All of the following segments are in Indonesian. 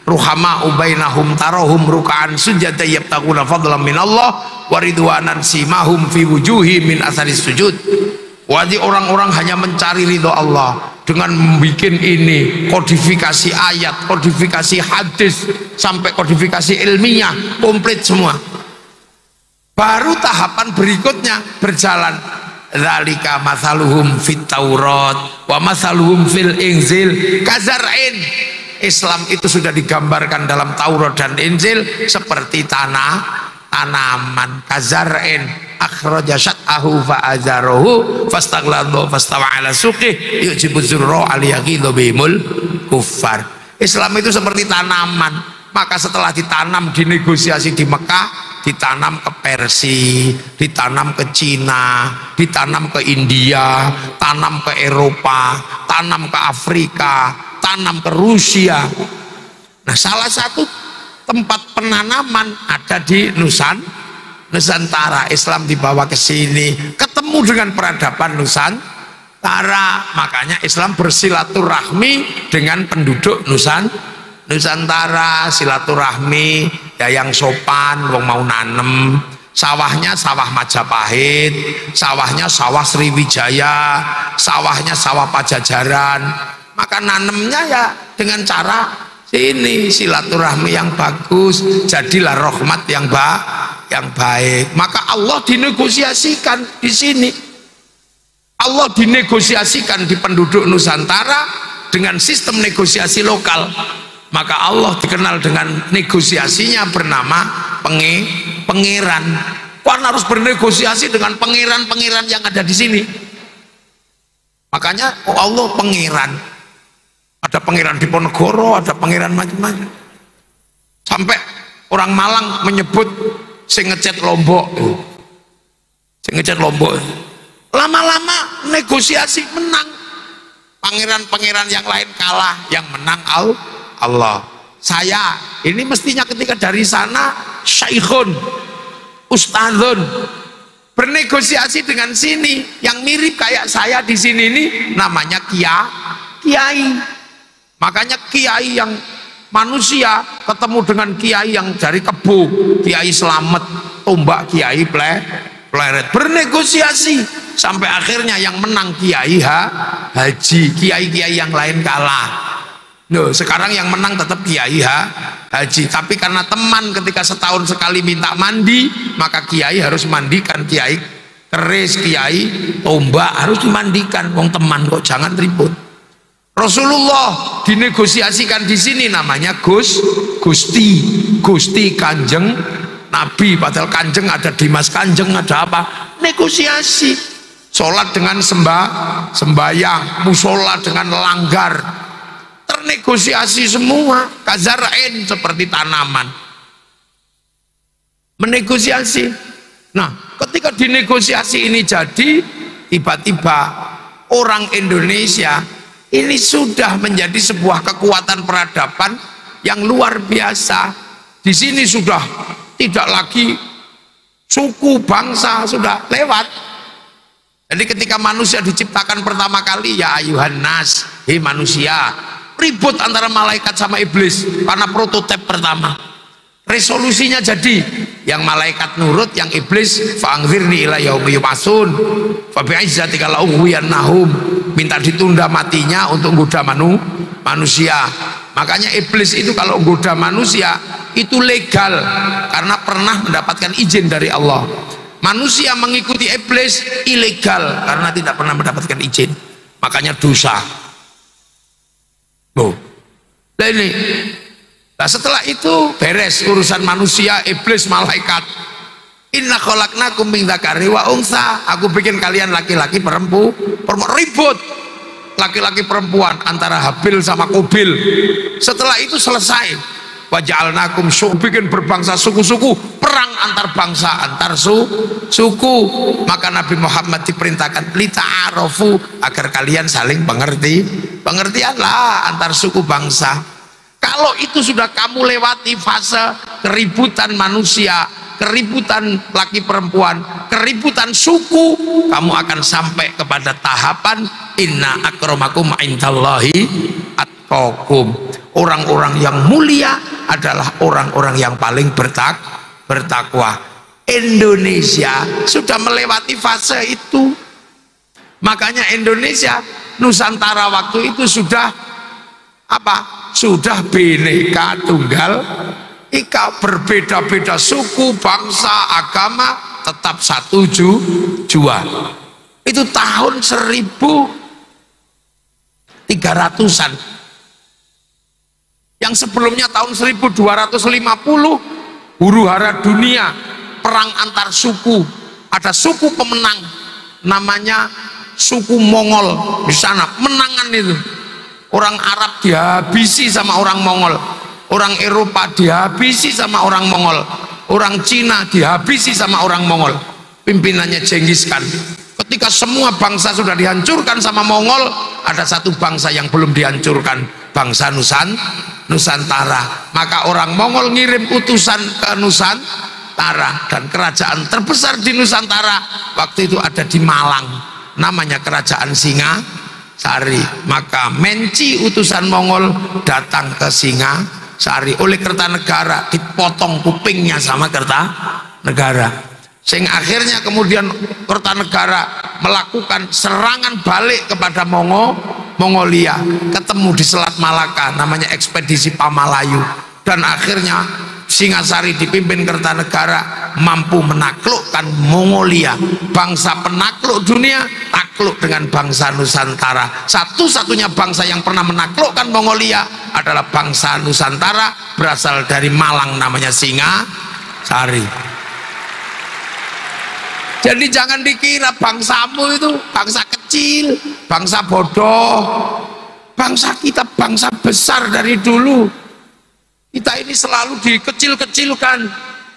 ruhama ubainahum tarahum ruka'an sujada yabtaguna fadlan minallah wa ridwanan simahum fi wujuhi min atharis sujud. Wadi orang-orang hanya mencari ridho Allah dengan membuat ini kodifikasi ayat, kodifikasi hadis, sampai kodifikasi ilmiah komplit semua. Baru tahapan berikutnya berjalan. Dzalika mathaluhum fit Taurat wa mathaluhum fil Injil kazar'in. Islam itu sudah digambarkan dalam Taurat dan Injil seperti tanaman kazar'in akhraja syat'ahu fa'azarahu fastaghladha fastawa ala suqih yujibu zurra aliyaqidhu bihimul kuffar. Islam itu seperti tanaman, maka setelah ditanam dinegosiasi di Mekah, ditanam ke Persia, ditanam ke Cina, ditanam ke India, tanam ke Eropa, tanam ke Afrika, tanam ke Rusia. Nah, salah satu tempat penanaman ada di Nusantara. Islam dibawa ke sini, ketemu dengan peradaban Nusantara. Makanya Islam bersilaturahmi dengan penduduk Nusantara. Silaturahmi ya yang sopan, wong mau nanem. Sawahnya sawah Majapahit, sawahnya sawah Sriwijaya, sawahnya sawah Pajajaran. Maka nanemnya ya dengan cara sini, silaturahmi yang bagus, jadilah rahmat yang baik. Maka Allah dinegosiasikan di sini. Allah dinegosiasikan di penduduk Nusantara dengan sistem negosiasi lokal. Maka Allah dikenal dengan negosiasinya bernama pangeran. Kan harus bernegosiasi dengan pangeran-pangeran yang ada di sini. Makanya Allah pangeran. Ada pangeran Diponegoro, ada pangeran macam-macam. Sampai orang Malang menyebut sing ngecat Lombok. Sing ngecat Lombok. Lama-lama negosiasi menang. Pangeran-pangeran yang lain kalah, yang menang Allah. Saya ini mestinya ketika dari sana syaikhun, ustadzun, bernegosiasi dengan sini yang mirip kayak saya di sini ini namanya kiai. Makanya kiai yang manusia ketemu dengan kiai yang dari Kebo, Kiai Slamet, Tombak Kiai Pleret, bernegosiasi sampai akhirnya yang menang Kiai Haji, kiai-kiai yang lain kalah. Loh, sekarang yang menang tetap Kiai Haji, tapi karena teman ketika setahun sekali minta mandi, maka kiai harus mandikan. Kiai Keris, Kiai Tombak harus dimandikan. Wong teman kok, jangan ribut. Rasulullah dinegosiasikan di sini namanya Gusti Kanjeng Nabi, padahal Kanjeng ada Dimas Kanjeng, ada apa? Negosiasi. Sholat dengan sembahyang, musola dengan langgar, ternegosiasi semua. Kazarain seperti tanaman, menegosiasi. Nah, ketika dinegosiasi ini jadi, tiba-tiba orang Indonesia ini sudah menjadi sebuah kekuatan peradaban yang luar biasa. Di sini sudah tidak lagi suku, bangsa, sudah lewat. Jadi ketika manusia diciptakan pertama kali, ya ayuhan nas, hei manusia, ribut antara malaikat sama iblis karena prototipe pertama. Resolusinya jadi, yang malaikat nurut, yang iblis fa'angzirni ila yaumi yub'atsun fa bi'izzatika la ughwiyannahum, minta ditunda matinya untuk goda manusia. Makanya iblis itu kalau goda manusia itu legal karena pernah mendapatkan izin dari Allah. Manusia mengikuti iblis ilegal karena tidak pernah mendapatkan izin, makanya dosa. Nah ini, nah setelah itu beres urusan manusia, iblis, malaikat. Inna khalaqnakum min dzakari wa untha, aku bikin kalian laki-laki perempuan, ribut laki-laki perempuan antara Habil sama Qabil. Setelah itu selesai, wa ja'alnakum bikin berbangsa suku-suku, perang antar bangsa, antar suku. Maka Nabi Muhammad diperintahkan lita'arofu, agar kalian saling pengertianlah antar suku bangsa. Kalau itu sudah kamu lewati fase keributan manusia, keributan laki perempuan, keributan suku, kamu akan sampai kepada tahapan inna akramakum indallahi atqakum. Orang-orang yang mulia adalah orang-orang yang paling bertakwa. Indonesia sudah melewati fase itu. Makanya Indonesia, Nusantara waktu itu sudah apa? Sudah Bhinneka Tunggal Ika, berbeda-beda suku, bangsa, agama, tetap satu jua. Itu tahun 1300-an. Yang sebelumnya tahun 1250, huru-hara dunia, perang antar suku. Ada suku pemenang namanya suku Mongol di sana, menangan itu. Orang Arab dihabisi sama orang Mongol, orang Eropa dihabisi sama orang Mongol, orang Cina dihabisi sama orang Mongol. Pimpinannya Genghis Khan. Ketika semua bangsa sudah dihancurkan sama Mongol, ada satu bangsa yang belum dihancurkan, bangsa Nusantara. Maka orang Mongol ngirim utusan ke Nusantara, dan kerajaan terbesar di Nusantara waktu itu ada di Malang, namanya Kerajaan Singasari. Maka Menci utusan Mongol datang ke Singasari, oleh Kertanegara dipotong kupingnya sama Kertanegara. Sehingga akhirnya kemudian Kertanegara melakukan serangan balik kepada Mongolia, ketemu di Selat Malaka, namanya ekspedisi Pamalayu, dan akhirnya Singasari dipimpin Kertanegara mampu menaklukkan Mongolia, bangsa penakluk dunia, takluk dengan bangsa Nusantara. Satu-satunya bangsa yang pernah menaklukkan Mongolia adalah bangsa Nusantara, berasal dari Malang, namanya Singasari. Jadi jangan dikira bangsamu itu bangsa kecil, bangsa bodoh. Bangsa kita bangsa besar dari dulu. Kita ini selalu dikecil-kecilkan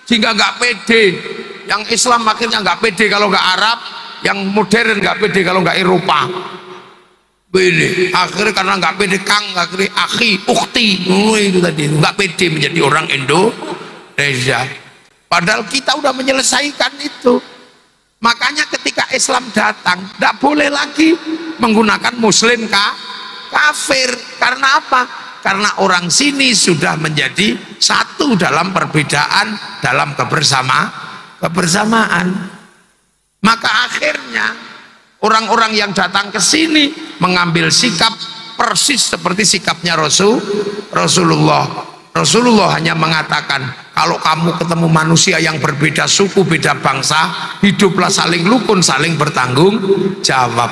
sehingga nggak pede. Yang Islam akhirnya nggak pede kalau nggak Arab, yang modern nggak pede kalau nggak Eropa. Ini akhirnya karena nggak pede Kang, akhirnya akhi, ukti, itu tadi nggak pede menjadi orang Indonesia. Padahal kita udah menyelesaikan itu. Makanya ketika Islam datang, tidak boleh lagi menggunakan Muslim kafir. Karena apa? Karena orang sini sudah menjadi satu dalam perbedaan, dalam kebersamaan. Maka akhirnya orang-orang yang datang ke sini mengambil sikap persis seperti sikapnya Rasulullah. Rasulullah hanya mengatakan, kalau kamu ketemu manusia yang berbeda suku, beda bangsa, hiduplah saling rukun, saling bertanggung jawab.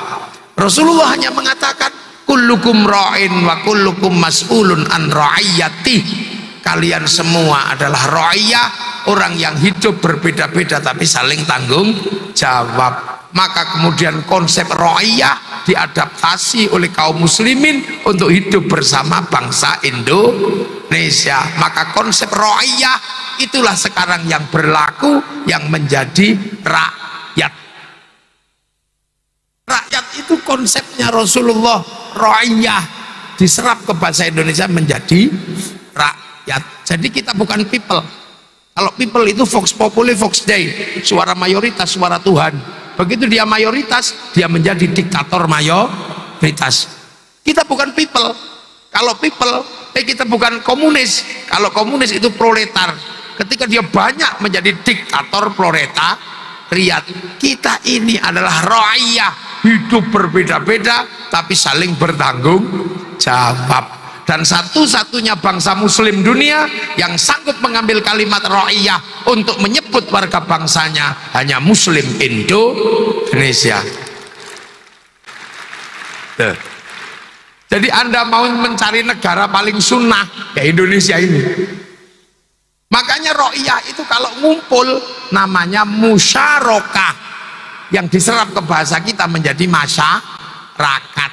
Rasulullah hanya mengatakan, kullukum ra'in wa kullukum mas'ulun an ra'iyati. Kalian semua adalah ra'iyah, orang yang hidup berbeda-beda tapi saling tanggung jawab. Maka kemudian konsep ra'iyah diadaptasi oleh kaum muslimin untuk hidup bersama bangsa Indonesia. Maka konsep ra'iyah itulah sekarang yang berlaku, yang menjadi rakyat. Rakyat itu konsepnya Rasulullah. Ra'iyah diserap ke bahasa Indonesia menjadi rakyat. Jadi kita bukan people. Kalau people itu vox populi, vox dei, suara mayoritas, suara Tuhan. Begitu dia mayoritas, dia menjadi diktator mayoritas. Kita bukan people. Kalau people, kita bukan komunis. Kalau komunis itu proletar. Ketika dia banyak menjadi diktator proletariat. Kita ini adalah ra'iyah, hidup berbeda-beda tapi saling bertanggung jawab. Dan satu-satunya bangsa muslim dunia yang sanggup mengambil kalimat ra'iyah untuk menyebut warga bangsanya hanya muslim Indonesia. Jadi Anda mau mencari negara paling sunnah, ya Indonesia ini. Makanya ra'iyah itu kalau ngumpul namanya musyarakah, yang diserap ke bahasa kita menjadi masyarakat.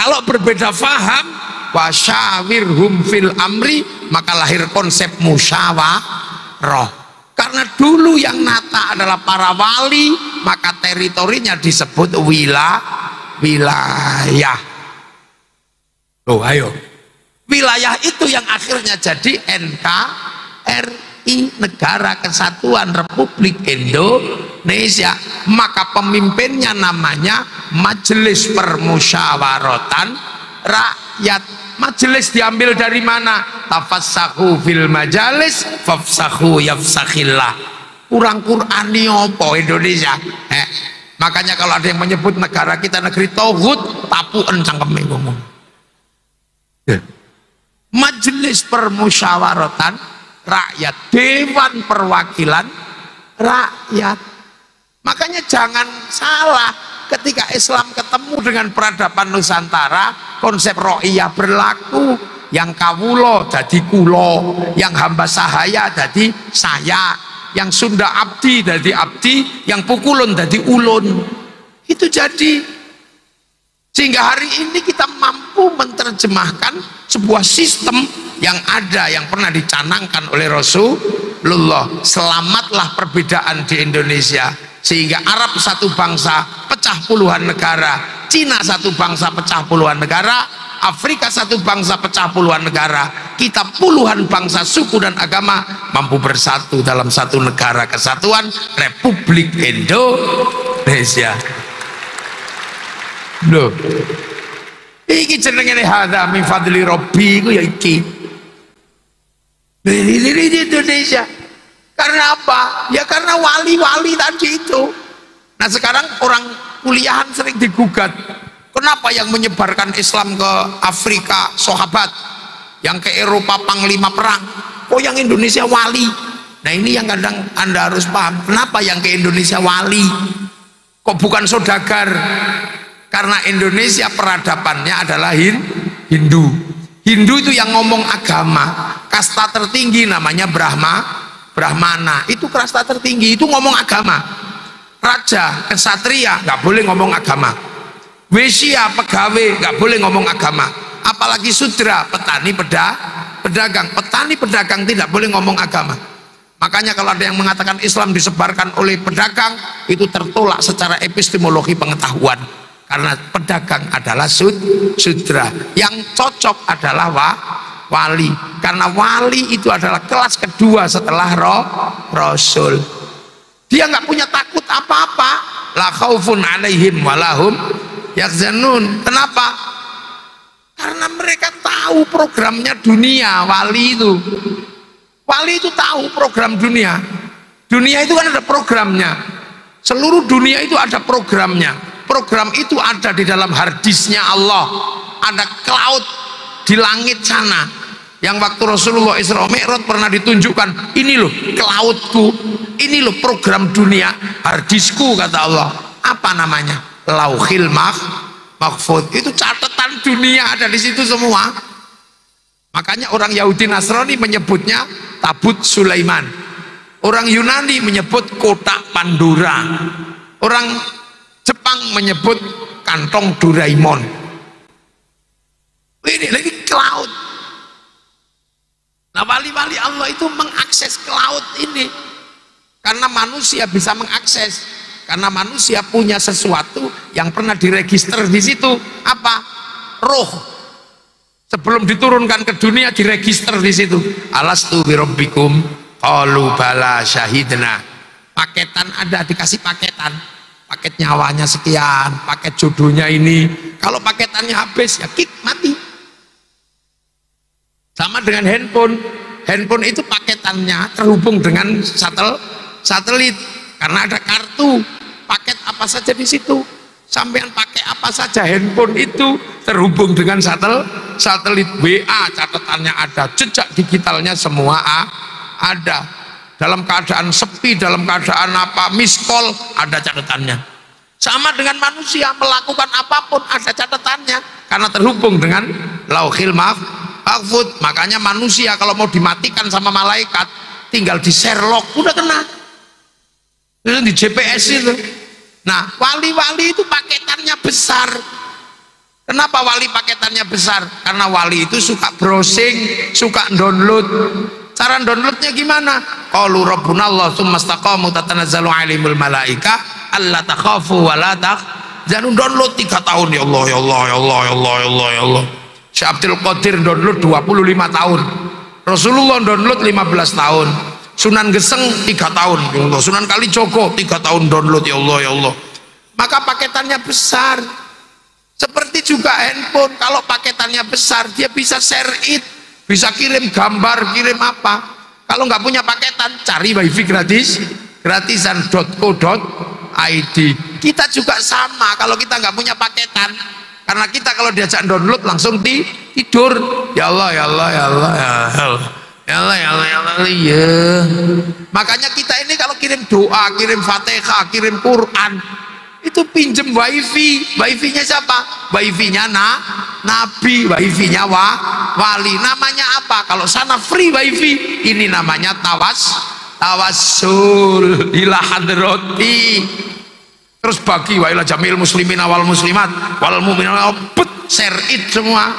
Kalau berbeda faham, wasyawirhum fil amri, maka lahir konsep musyawarah. Karena dulu yang nata adalah para wali, maka teritorinya disebut wilayah. Oh ayo, wilayah itu yang akhirnya jadi NKRI, Negara Kesatuan Republik Indonesia. Maka pemimpinnya namanya Majelis Permusyawaratan Rakyat. Majelis diambil dari mana? Tafassahu fil majalis fafsahu yafsakhillah. Kurang Qur'ani apa Indonesia? Makanya kalau ada yang menyebut negara kita negeri tauhid, tapuken cangkeme ngomong. Majelis permusyawaratan rakyat, dewan perwakilan rakyat. Makanya jangan salah, ketika Islam ketemu dengan peradaban Nusantara, konsep ro'iyah berlaku. Yang kawulo jadi kulo, yang hamba sahaya jadi saya, yang Sunda abdi jadi abdi, yang pukulun jadi ulun. Itu jadi, sehingga hari ini kita mampu menerjemahkan sebuah sistem yang ada, yang pernah dicanangkan oleh Rasulullah. Selamatlah perbedaan di Indonesia, sehingga Arab satu bangsa pecah puluhan negara, Cina satu bangsa pecah puluhan negara, Afrika satu bangsa pecah puluhan negara, kita puluhan bangsa, suku dan agama mampu bersatu dalam satu negara kesatuan Republik Indonesia. Loh, iki jenenge hadza min fadli rabbi ku ya iki. Ini Indonesia. Karena apa? Ya karena wali-wali tadi itu. Nah sekarang orang kuliahan sering digugat. Kenapa yang menyebarkan Islam ke Afrika sahabat, yang ke Eropa panglima perang, kok yang Indonesia wali? Nah ini yang kadang Anda harus paham, kenapa yang ke Indonesia wali, kok bukan saudagar? Karena Indonesia peradabannya adalah Hindu. Hindu itu yang ngomong agama, kasta tertinggi namanya Brahmana, itu kasta tertinggi, itu ngomong agama. Raja, kesatria nggak boleh ngomong agama. Wesya, pegawai nggak boleh ngomong agama. Apalagi sudra, petani pedagang. Petani pedagang tidak boleh ngomong agama. Makanya kalau ada yang mengatakan Islam disebarkan oleh pedagang, itu tertolak secara epistemologi pengetahuan. Karena pedagang adalah sudra, yang cocok adalah wali. Karena wali itu adalah kelas kedua setelah Rasul. Dia nggak punya takut apa-apa. La khaufun alaihim walahum yahzanun. Kenapa? Karena mereka tahu programnya dunia. Wali itu tahu program dunia. Dunia itu kan ada programnya. Seluruh dunia itu ada programnya. Program itu ada di dalam harddisknya Allah. Ada cloud di langit sana, yang waktu Rasulullah Isra Mi'raj pernah ditunjukkan, ini loh cloudku, ini loh program dunia, harddiskku, kata Allah. Apa namanya? Lauhil Mahfuz. Itu catatan dunia ada di situ semua. Makanya orang Yahudi Nasrani menyebutnya tabut Sulaiman, orang Yunani menyebut kotak Pandora, orang Jepang menyebut kantong Doraemon. Ini lagi cloud. Nah wali-wali Allah itu mengakses cloud ini karena manusia bisa mengakses, karena manusia punya sesuatu yang pernah diregister di situ. Apa? Roh. Sebelum diturunkan ke dunia diregister di situ. Alastu birabbikum qalu bala syahidna. Paketan ada, dikasih paketan. Paket nyawanya sekian, paket jodohnya ini. Kalau paketannya habis ya kick, mati. Sama dengan handphone itu paketannya terhubung dengan satelit karena ada kartu paket apa saja di situ. Sampean pakai apa saja, handphone itu terhubung dengan satelit. WA catatannya ada, jejak digitalnya semua ada. Dalam keadaan sepi, dalam keadaan apa, miss call, ada catatannya. Sama dengan manusia, melakukan apapun ada catatannya karena terhubung dengan Lauhil Mahfuz. Makanya manusia kalau mau dimatikan sama malaikat tinggal di Sherlock udah kena, itu di GPS itu. Nah wali-wali itu paketannya besar. Kenapa wali paketannya besar? Karena wali itu suka browsing, suka download. Cara downloadnya gimana? Qalu rabbuna Allah tsumma istaqamu tatanazzalu alaihimul malaika alla takhafu wa la tahzanu. Download 3 tahun, ya Allah ya Allah ya Allah ya Allah ya Allah ya Allah. Syekh Abdul Qadir download 25 tahun. Rasulullah download 15 tahun. Sunan Geseng 3 tahun, ya Allah. Sunan Kalijogo 3 tahun download, ya Allah ya Allah. Maka paketannya besar. Seperti juga handphone, kalau paketannya besar dia bisa share it, bisa kirim gambar, kirim apa. Kalau nggak punya paketan, cari wifi gratis, gratisan .co.id. Kita juga sama, kalau kita nggak punya paketan, karena kita kalau diajak download langsung tidur. Ya Allah, ya Allah, ya Allah, ya Allah, ya Allah, ya Allah, ya Allah, ya. Makanya kita ini kalau kirim doa, kirim Fatihah, kirim Quran, itu pinjem wifi-nya siapa? Wifi-nya Nabi, wifi-nya wali. Namanya apa? Kalau sana free wifi, ini namanya tawassul ila hadrati. Terus bagi wa ila jamil muslimin wal muslimat wal mu'minin share it semua,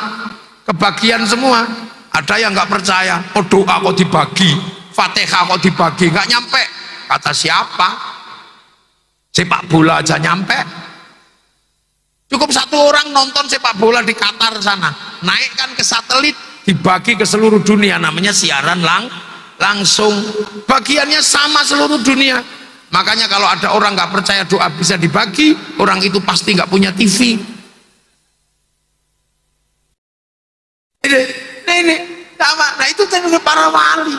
kebagian semua. Ada yang nggak percaya, oh doa kok dibagi, Fatihah kok dibagi, nggak nyampe. Kata siapa? Sepak bola aja nyampe. Cukup satu orang nonton sepak bola di Qatar sana, naikkan ke satelit, dibagi ke seluruh dunia, namanya siaran langsung. Bagiannya sama seluruh dunia. Makanya kalau ada orang nggak percaya doa bisa dibagi, orang itu pasti nggak punya TV. Ini sama. Nah itu teknik para wali.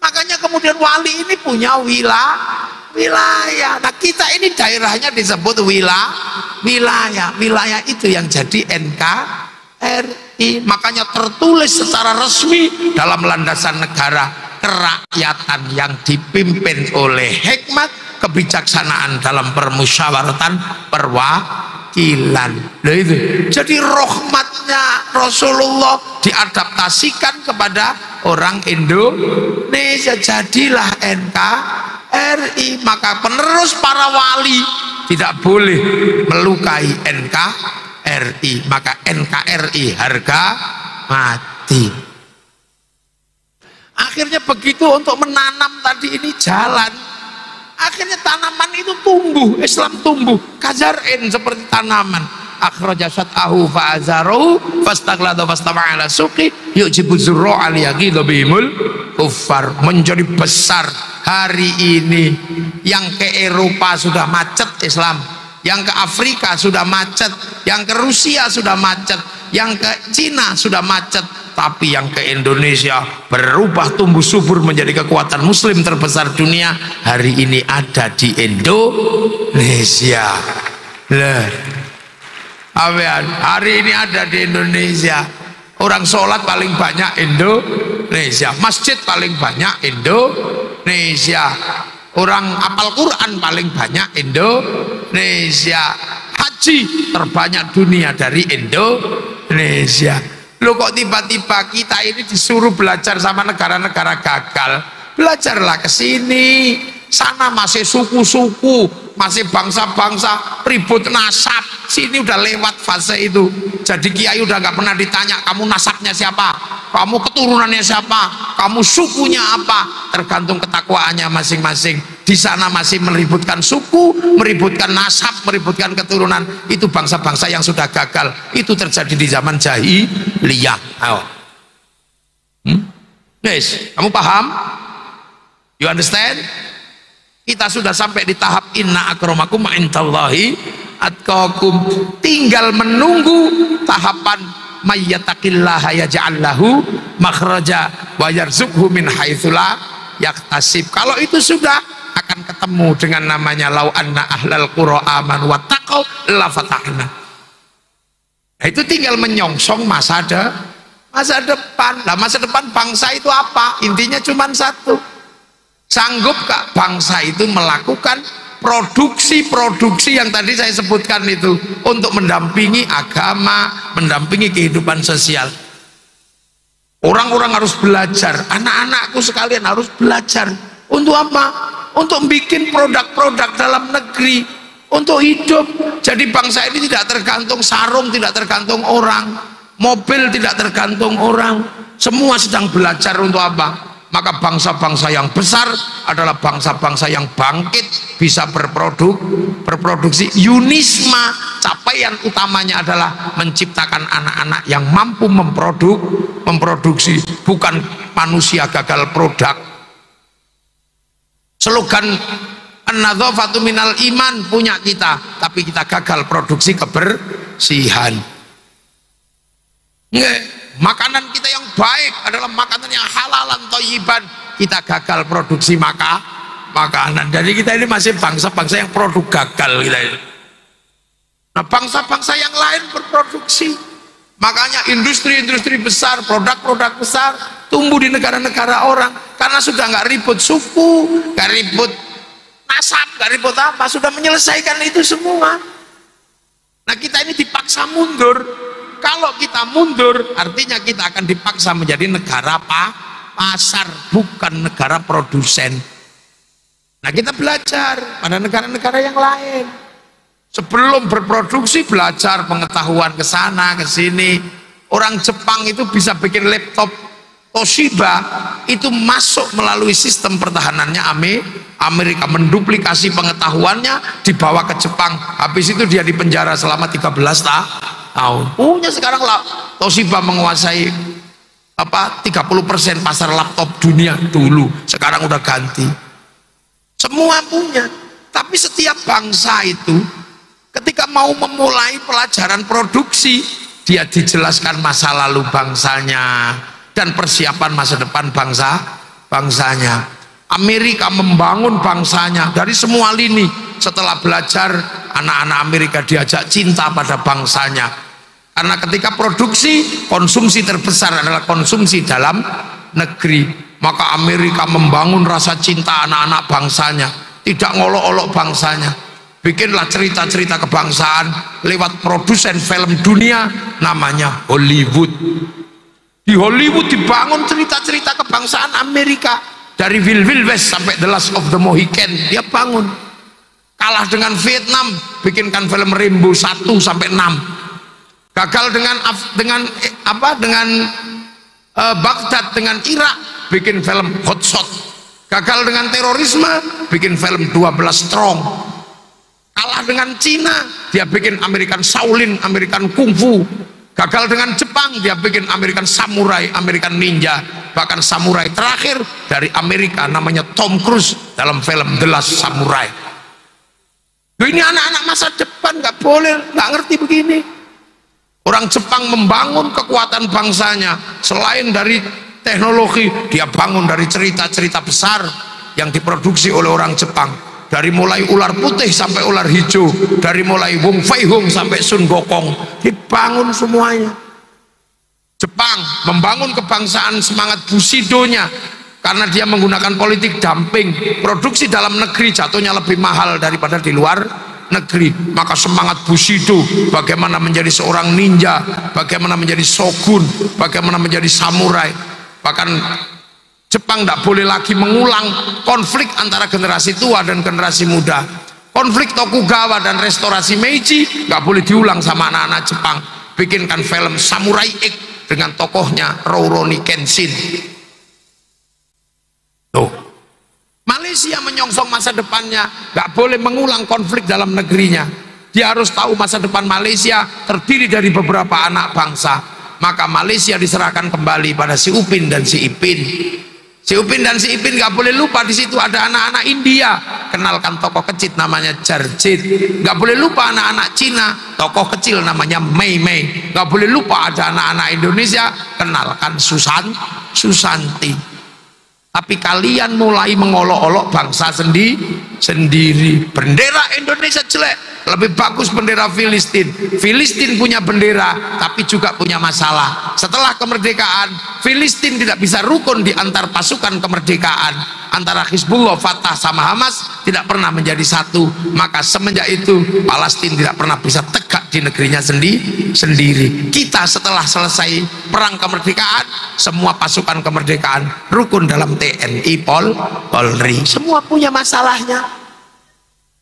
Makanya kemudian wali ini punya wilayah. Nah kita ini daerahnya disebut wilayah. Wilayah itu yang jadi NKRI. Makanya tertulis secara resmi dalam landasan negara kerakyatan yang dipimpin oleh hikmat kebijaksanaan dalam permusyawaratan perwakilan. Nah itu jadi rahmatnya Rasulullah diadaptasikan kepada orang Indonesia, jadilah NKRI. Maka penerus para wali tidak boleh melukai NKRI, maka NKRI harga mati. Akhirnya begitu untuk menanam tadi ini jalan, akhirnya tanaman itu tumbuh, Islam tumbuh kazarin seperti tanaman. Akhraja syat'ahu fa'azarahu fastaghlada fastama'ala suqi yujibu zurra'a liyaghidha bihimul kuffar. Menjadi besar hari ini. Yang ke Eropa sudah macet Islam, yang ke Afrika sudah macet, yang ke Rusia sudah macet, yang ke Cina sudah macet, tapi yang ke Indonesia berubah tumbuh subur menjadi kekuatan muslim terbesar dunia. Hari ini ada di Indonesia. Hari ini ada di Indonesia. Orang sholat paling banyak Indonesia, masjid paling banyak Indonesia, orang hafal Quran paling banyak Indonesia, haji terbanyak dunia dari Indonesia. Loh kok tiba-tiba kita ini disuruh belajar sama negara-negara gagal? Belajarlah ke sini. Sana masih suku-suku, masih bangsa-bangsa ribut nasab. Sini udah lewat fase itu. Jadi kiai udah nggak pernah ditanya kamu nasabnya siapa, kamu keturunannya siapa, kamu sukunya apa. Tergantung ketakwaannya masing-masing. Di sana masih meributkan suku, meributkan nasab, meributkan keturunan. Itu bangsa-bangsa yang sudah gagal. Itu terjadi di zaman jahiliyah. Ayo. Yes, kamu paham? You understand? Kita sudah sampai di tahap inna akramakum indallahi atqakum. Tinggal menunggu tahapan mayyattaqillaha yaj'al lahu makhraja wa yarzuqhu min haitsu la yaktasib. Kalau itu sudah akan ketemu dengan namanya lau anna ahlal qura amanu wattaqau la fatahna. Nah, itu tinggal menyongsong masa depan. Nah, masa depan bangsa itu apa? Intinya cuma satu. Sanggupkah bangsa itu melakukan produksi yang tadi saya sebutkan itu untuk mendampingi agama, mendampingi kehidupan sosial? Orang-orang harus belajar, anak-anakku sekalian harus belajar. Untuk apa? Untuk bikin produk-produk dalam negeri, untuk hidup. Jadi bangsa ini tidak tergantung sarung, tidak tergantung orang, mobil tidak tergantung orang. Semua sedang belajar untuk apa? Maka bangsa-bangsa yang besar adalah bangsa-bangsa yang bangkit, bisa berproduksi. Yunisma, capaian utamanya adalah menciptakan anak-anak yang mampu memproduksi, bukan manusia gagal produk. Slogan an-nadzafatu minal iman punya kita, tapi kita gagal produksi kebersihan. Nggak, makanan kita yang baik adalah makanan yang halalan thayyiban. Kita gagal produksi makanan. Jadi kita ini masih bangsa-bangsa yang produk gagal kita ini. Nah, bangsa-bangsa yang lain berproduksi. Makanya industri-industri besar, produk-produk besar tumbuh di negara-negara orang karena sudah nggak ribut suku, nggak ribut nasab, nggak ribut apa, sudah menyelesaikan itu semua. Nah, kita ini dipaksa mundur. Kalau kita mundur, artinya kita akan dipaksa menjadi negara pasar, bukan negara produsen. Nah, kita belajar pada negara-negara yang lain. Sebelum berproduksi belajar pengetahuan ke sana ke sini. Orang Jepang itu bisa bikin laptop Toshiba itu masuk melalui sistem pertahanannya Amerika, menduplikasi pengetahuannya, dibawa ke Jepang. Habis itu dia dipenjara selama 13 tahun. Punya sekarang lah Toshiba menguasai 30% pasar laptop dunia dulu. Sekarang udah ganti. Semua punya. Tapi setiap bangsa itu ketika mau memulai pelajaran produksi, dia dijelaskan masa lalu bangsanya dan persiapan masa depan bangsanya. Amerika membangun bangsanya dari semua lini. Setelah belajar, anak-anak Amerika diajak cinta pada bangsanya. Karena ketika produksi, konsumsi terbesar adalah konsumsi dalam negeri. Maka Amerika membangun rasa cinta anak-anak bangsanya, tidak ngolok-olok bangsanya. Bikinlah cerita-cerita kebangsaan lewat produsen film dunia namanya Hollywood. Di Hollywood dibangun cerita-cerita kebangsaan Amerika. Dari Wild West sampai The Last of the Mohican dia bangun. Kalah dengan Vietnam, bikinkan film Rambo 1 sampai 6. Gagal dengan Baghdad, dengan Irak, bikin film Hot Shot. Gagal dengan terorisme, bikin film 12 Strong. Kalah dengan Cina, dia bikin American Shaolin, American Kungfu. Gagal dengan Jepang, dia bikin American Samurai, American Ninja. Bahkan samurai terakhir dari Amerika namanya Tom Cruise dalam film The Last Samurai. Ini anak-anak masa depan, nggak boleh, nggak ngerti begini. Orang Jepang membangun kekuatan bangsanya selain dari teknologi, dia bangun dari cerita-cerita besar yang diproduksi oleh orang Jepang. Dari mulai ular putih sampai ular hijau, dari mulai Wong Fei Hung sampai Sun Gokong, dibangun semuanya. Jepang membangun kebangsaan semangat Bushido-nya karena dia menggunakan politik dumping. Produksi dalam negeri jatuhnya lebih mahal daripada di luar negeri. Maka semangat Bushido, bagaimana menjadi seorang ninja, bagaimana menjadi shogun, bagaimana menjadi samurai. Bahkan Jepang tidak boleh lagi mengulang konflik antara generasi tua dan generasi muda. Konflik Tokugawa dan restorasi Meiji nggak boleh diulang sama anak-anak Jepang. Bikinkan film Samurai X dengan tokohnya Rurouni Kenshin. Tuh, Malaysia menyongsong masa depannya, nggak boleh mengulang konflik dalam negerinya. Dia harus tahu masa depan Malaysia terdiri dari beberapa anak bangsa. Maka Malaysia diserahkan kembali pada si Upin dan si Ipin. Si Upin dan si Ipin nggak boleh lupa, di situ ada anak-anak India, kenalkan tokoh kecil namanya Jarjit. Nggak boleh lupa anak-anak Cina, tokoh kecil namanya Mei Mei. Nggak boleh lupa ada anak-anak Indonesia, kenalkan Susanti. Tapi kalian mulai mengolok-olok bangsa sendiri. Bendera Indonesia jelek, lebih bagus bendera Filistin. Filistin punya bendera tapi juga punya masalah. Setelah kemerdekaan, Filistin tidak bisa rukun di antar pasukan kemerdekaan. Antara Hizbullah, Fatah sama Hamas tidak pernah menjadi satu. Maka semenjak itu Palestina tidak pernah bisa tegak di negerinya sendiri. Kita setelah selesai perang kemerdekaan, semua pasukan kemerdekaan rukun dalam TNI, Polri. Semua punya masalahnya.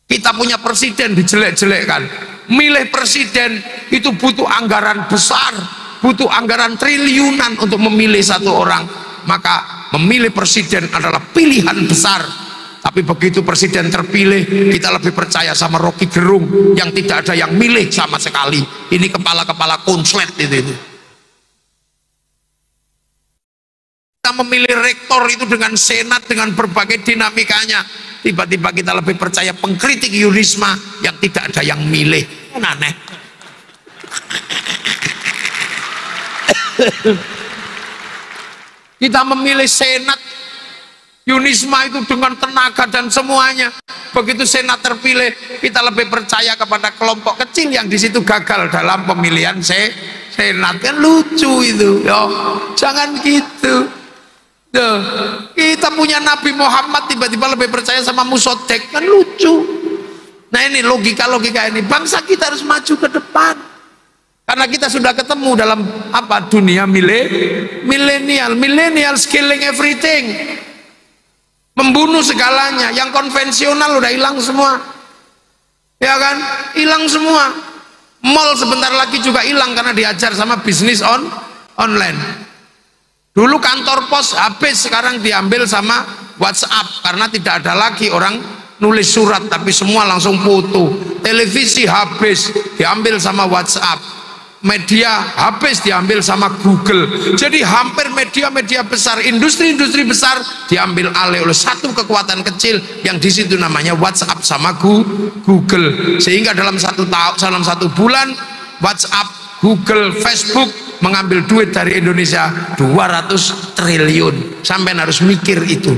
Kita punya presiden dijelek-jelekkan. Milih presiden itu butuh anggaran besar, butuh anggaran triliunan untuk memilih satu orang. Maka memilih presiden adalah pilihan besar. Tapi begitu presiden terpilih, kita lebih percaya sama Rocky Gerung yang tidak ada yang milih sama sekali. Ini kepala-kepala konslet itu. Kita memilih rektor itu dengan senat, dengan berbagai dinamikanya. Tiba-tiba kita lebih percaya pengkritik Yurisma yang tidak ada yang milih. Aneh. Kita memilih senat Yunisma itu dengan tenaga dan semuanya. Begitu senat terpilih, kita lebih percaya kepada kelompok kecil yang di situ gagal dalam pemilihan senat. Kan lucu itu, yo. Jangan gitu. Tuh, kita punya Nabi Muhammad tiba-tiba lebih percaya sama Musodek, kan lucu. Nah ini logika-logika ini, bangsa kita harus maju ke depan. Karena kita sudah ketemu dalam apa dunia milenial scaling everything. Membunuh segalanya, yang konvensional udah hilang semua. Ya kan? Hilang semua. Mall sebentar lagi juga hilang karena diajar sama bisnis online. Dulu kantor pos habis, sekarang diambil sama WhatsApp karena tidak ada lagi orang nulis surat tapi semua langsung foto. Televisi habis, diambil sama WhatsApp. Media habis, diambil sama Google. Jadi hampir media-media besar, industri-industri besar diambil alih oleh satu kekuatan kecil yang di situ namanya WhatsApp sama Google. Sehingga dalam satu bulan WhatsApp, Google, Facebook mengambil duit dari Indonesia 200 triliun. Sampai harus mikir itu.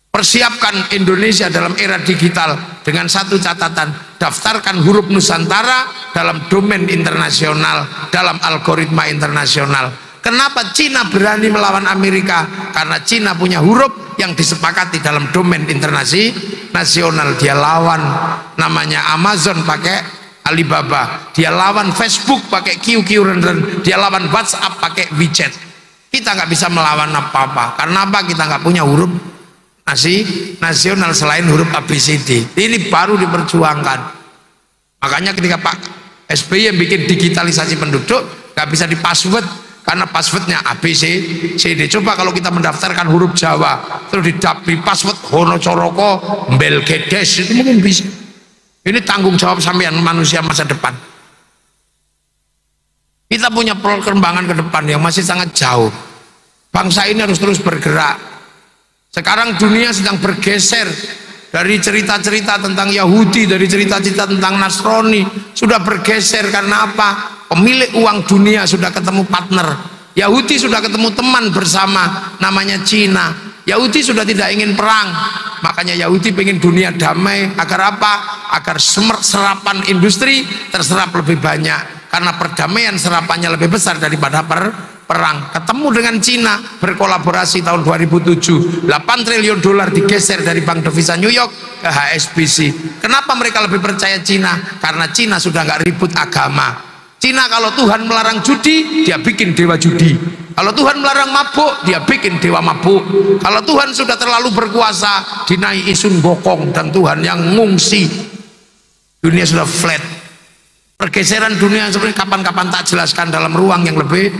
Persiapkan Indonesia dalam era digital dengan satu catatan, daftarkan huruf Nusantara dalam domain internasional, dalam algoritma internasional. Kenapa Cina berani melawan Amerika? Karena Cina punya huruf yang disepakati dalam domain internasional. Dia lawan namanya Amazon pakai Alibaba, dia lawan Facebook pakai QQ, dia lawan WhatsApp pakai WeChat. Kita nggak bisa melawan apa-apa. Karena apa? Kita nggak punya huruf nasional selain huruf ABCD. Ini baru diperjuangkan. Makanya ketika Pak SBY bikin digitalisasi penduduk, nggak bisa di password karena passwordnya ABCD. Coba kalau kita mendaftarkan huruf Jawa terus di password Hono Coroko Belgedes, itu mungkin bisa. Ini tanggung jawab sampean manusia masa depan. Kita punya perkembangan ke depan yang masih sangat jauh. Bangsa ini harus terus bergerak. Sekarang dunia sedang bergeser dari cerita-cerita tentang Yahudi, dari cerita-cerita tentang Nasrani, sudah bergeser karena apa? Pemilik uang dunia sudah ketemu partner. Yahudi sudah ketemu teman bersama namanya Cina. Yahudi sudah tidak ingin perang, makanya Yahudi ingin dunia damai. Agar apa? Agar serapan industri terserap lebih banyak, karena perdamaian serapannya lebih besar daripada perang. Ketemu dengan Cina, berkolaborasi tahun 2007, 8 triliun dolar digeser dari Bank Devisa New York ke HSBC. Kenapa mereka lebih percaya Cina? Karena Cina sudah nggak ribut agama. Cina kalau Tuhan melarang judi, dia bikin dewa judi. Kalau Tuhan melarang mabuk, dia bikin dewa mabuk. Kalau Tuhan sudah terlalu berkuasa, dinai isun bokong dan Tuhan yang ngungsi. Dunia sudah flat. Pergeseran dunia sebenarnya kapan-kapan tak jelaskan dalam ruang yang lebih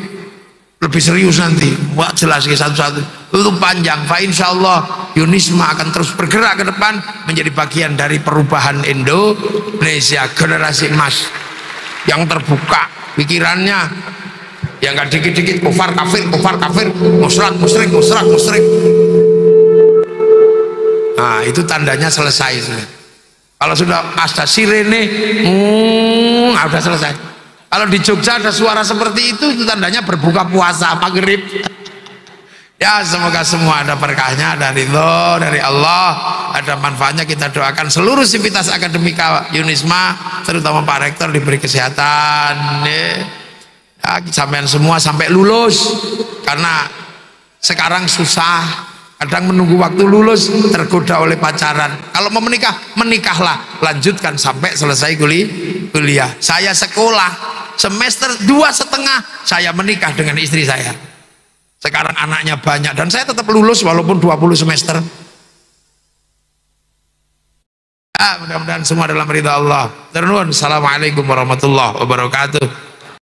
serius nanti. Buat jelas satu-satu. Itu panjang. Fa insyaallah Yunisma akan terus bergerak ke depan menjadi bagian dari perubahan Indonesia, generasi emas yang terbuka pikirannya, yang gak dikit-dikit kufar kafir, musyrik. Nah itu tandanya selesai. Kalau sudah ada sirene, udah selesai. Kalau di Jogja ada suara seperti itu tandanya berbuka puasa maghrib. Ya semoga semua ada berkahnya, ada ridho dari Allah, ada manfaatnya. Kita doakan seluruh sivitas akademika Yunisma, terutama Pak Rektor diberi kesehatan ya, sampean semua sampai lulus. Karena sekarang susah, kadang menunggu waktu lulus, tergoda oleh pacaran. Kalau mau menikah, menikahlah, lanjutkan sampai selesai kuliah. Saya sekolah semester 2,5 saya menikah dengan istri saya. Sekarang anaknya banyak dan saya tetap lulus walaupun 20 semester. Mudah-mudahan semua dalam ridha Allah. Assalamualaikum warahmatullahi wabarakatuh.